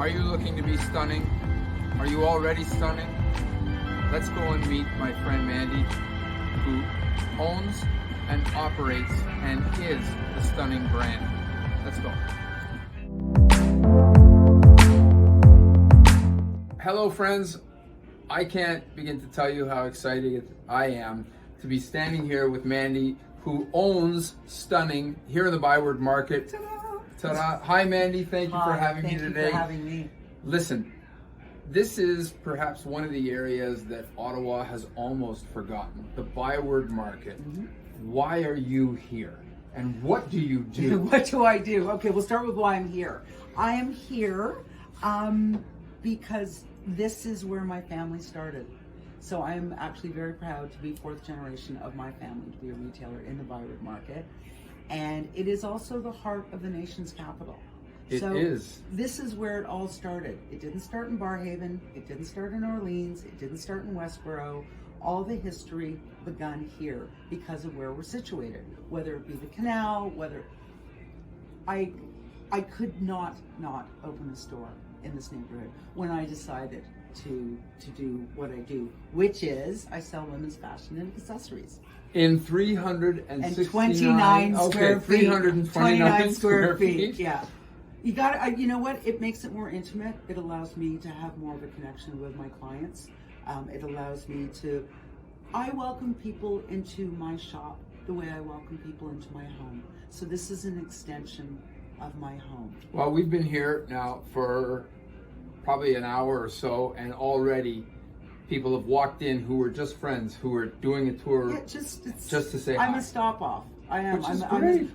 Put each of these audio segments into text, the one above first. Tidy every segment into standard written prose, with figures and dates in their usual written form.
Are you looking to be stunning? Are you already stunning? Let's go and meet my friend Mandy, who owns and operates and is the Stunning brand. Let's go. Hello friends, I can't begin to tell you how excited I am to be standing here with Mandy, who owns Stunning here in the Byward Market. Ta-da! Ta-da! Hi Mandy, thank you for having me today. Thank you for having me. Listen, this is perhaps one of the areas that Ottawa has almost forgotten, the Byward Market. Mm-hmm. Why are you here? And what do you do? What do I do? Okay, we'll start with why I'm here. I am here because this is where my family started. So I am actually very proud to be fourth generation of my family to be a retailer in the Byward Market. And it is also the heart of the nation's capital. It is. This is where it all started. It didn't start in Barrhaven. It didn't start in Orleans. It didn't start in Westboro. All the history begun here because of where we're situated. Whether it be the canal, whether I could not open a store in this neighborhood when I decided to do what I do, which is I sell women's fashion and accessories. In 329 square feet. 329 square feet. Yeah. You got you know what? It makes it more intimate. It allows me to have more of a connection with my clients. It allows me to, I welcome people into my shop the way I welcome people into my home. So this is an extension of my home. Well, we've been here now for probably an hour or so, and already people have walked in who were just friends, who were doing a tour just to say hi. I'm a stop off. I am.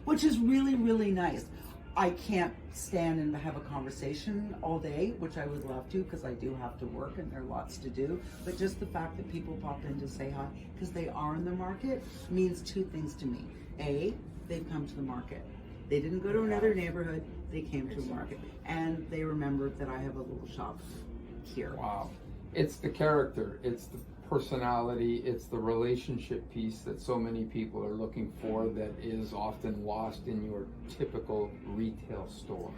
Which is really, really nice. I can't stand and have a conversation all day, which I would love to because I do have to work and there are lots to do. But just the fact that people pop in to say hi because they are in the market means two things to me. A, they've come to the market. They didn't go to another neighborhood, they came to a market. And they remembered that I have a little shop here. Wow. It's the character, it's the personality, it's the relationship piece that so many people are looking for that is often lost in your typical retail store.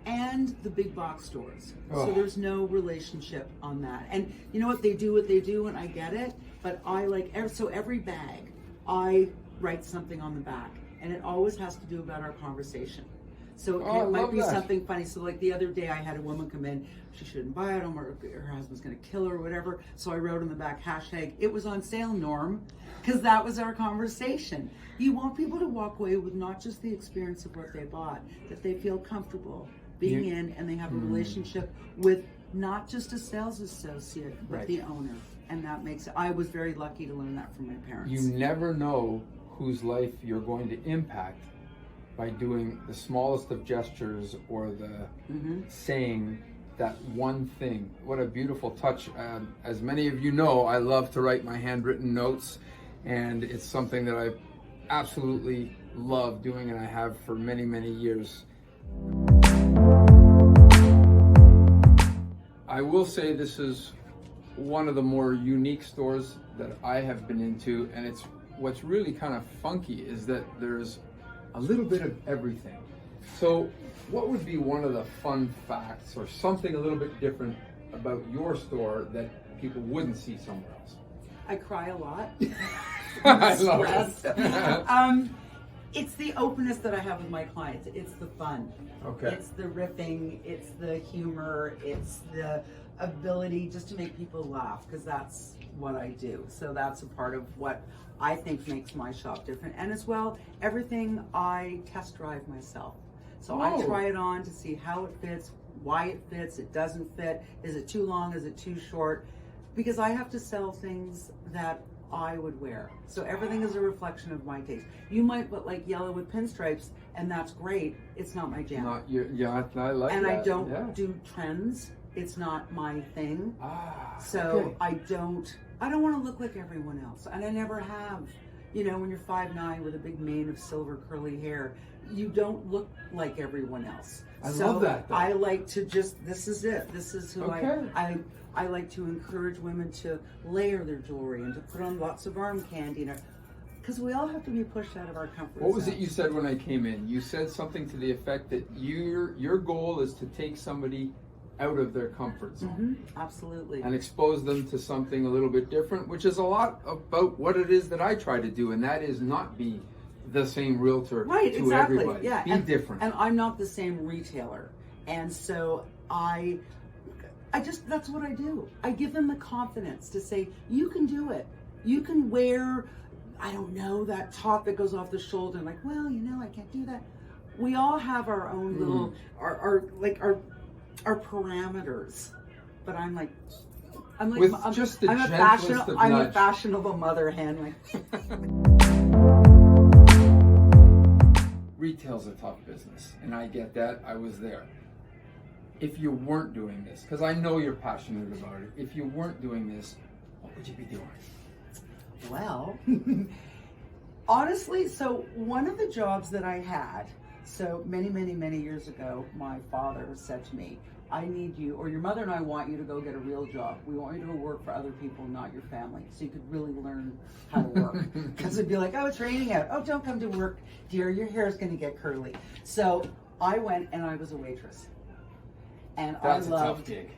And the big box stores. Oh. So there's no relationship on that. And you know what they do and I get it, but I like, so every bag, I write something on the back and it always has to do about our conversation. So it might be something funny. So like the other day I had a woman come in, she shouldn't buy it, or her husband's gonna kill her or whatever. So I wrote on the back, hashtag, it was on sale, Norm, because that was our conversation. You want people to walk away with not just the experience of what they bought, that they feel comfortable being in and they have a relationship with not just a sales associate, but the owner. And that makes it, I was very lucky to learn that from my parents. You never know whose life you're going to impact by doing the smallest of gestures or the saying that one thing. What a beautiful touch. As many of you know, I love to write my handwritten notes, and it's something that I absolutely love doing and I have for many, many years. I will say this is one of the more unique stores that I have been into, and it's what's really kind of funky is that there's a little bit of everything. So what would be one of the fun facts or something a little bit different about your store that people wouldn't see somewhere else? I cry a lot. I love it. It's the openness that I have with my clients. It's the fun. Okay. It's the riffing. It's the humor. It's the ability just to make people laugh because that's what I do. So that's a part of what I think makes my shop different. And as well, everything I test drive myself. So I try it on to see how it fits, why it fits, it doesn't fit, is it too long, is it too short? Because I have to sell things that I would wear. So everything is a reflection of my taste. You might put like yellow with pinstripes, and that's great. It's not my jam. I like and that. I don't do trends. It's not my thing. So I don't want to look like everyone else, and I never have. You know, when you're 5'9" with a big mane of silver curly hair, you don't look like everyone else. I love that, though. I like to just, this is it. This is who I like to encourage women to layer their jewelry and to put on lots of arm candy. Because we all have to be pushed out of our comfort zone. What was it you said when I came in? You said something to the effect that your goal is to take somebody out of their comfort zone. Absolutely. And expose them to something a little bit different, which is a lot about what it is that I try to do, and that is not be the same realtor Right, to exactly. everybody. Yeah. Be different. And I'm not the same retailer. And so I just, that's what I do. I give them the confidence to say, you can do it. You can wear, I don't know, that top that goes off the shoulder, and like, well, you know, I can't do that. We all have our own little, our parameters. But I'm like, With just the gentlest of I'm a nudge. fashionable mother hen. Like, Retail's a tough business, and I get that. I was there. If you weren't doing this, because I know you're passionate about it, if you weren't doing this, what would you be doing? well, honestly, so one of the jobs that I had, so many years ago, my father said to me, I need you, or your mother and I want you to go get a real job. We want you to go work for other people, not your family, so you could really learn how to work. Because it'd be like, oh, it's raining out. Oh, don't come to work, dear. Your hair is going to get curly. So I went and I was a waitress. And That's I a tough loved gig.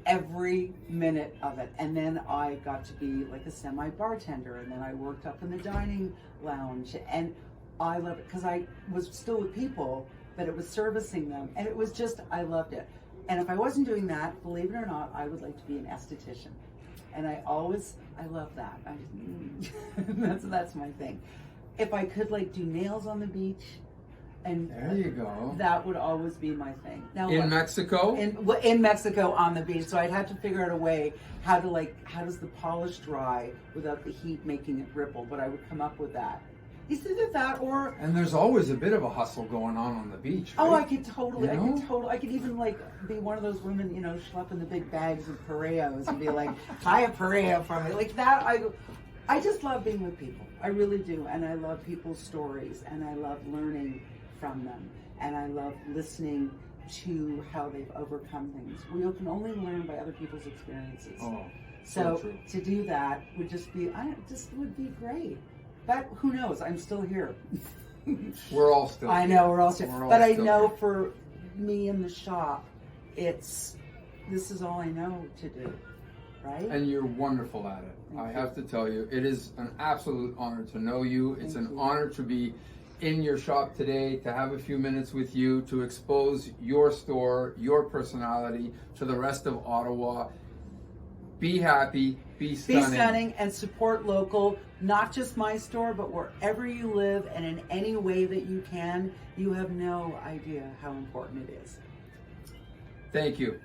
every minute of it. And then I got to be like a semi-bartender, and then I worked up in the dining lounge. And I loved it because I was still with people, but it was servicing them. And it was just, I loved it. And if I wasn't doing that, believe it or not, I would like to be an esthetician. And I love that. That's my thing. If I could like do nails on the beach, and There you go. that would always be my thing. Now, In Mexico? in Mexico on the beach, so I'd have to figure out a way how does the polish dry without the heat making it ripple, but I would come up with that. It's either that or And there's always a bit of a hustle going on the beach, right? oh, I could totally, You know? I could even like be one of those women, you know, schlepping the big bags of pareos and be like, "Buy a pareo for me," like that. I just love being with people. I really do, and I love people's stories, and I love learning from them, and I love listening to how they've overcome things. We can only learn by other people's experiences. Oh, So true. to do that would would be great. But who knows? I'm still here. We're all still I here. know we're all still. We're all But I still know here. for me in the shop, this is all I know to do, right? And you're wonderful at it. I have to tell you, it is an absolute honor to know you. It's Thank an you. honor to be in your shop today, to have a few minutes with you, to expose your store, your personality to the rest of Ottawa. Be happy, be stunning. Be stunning and support local, not just my store, but wherever you live and in any way that you can. You have no idea how important it is. Thank you.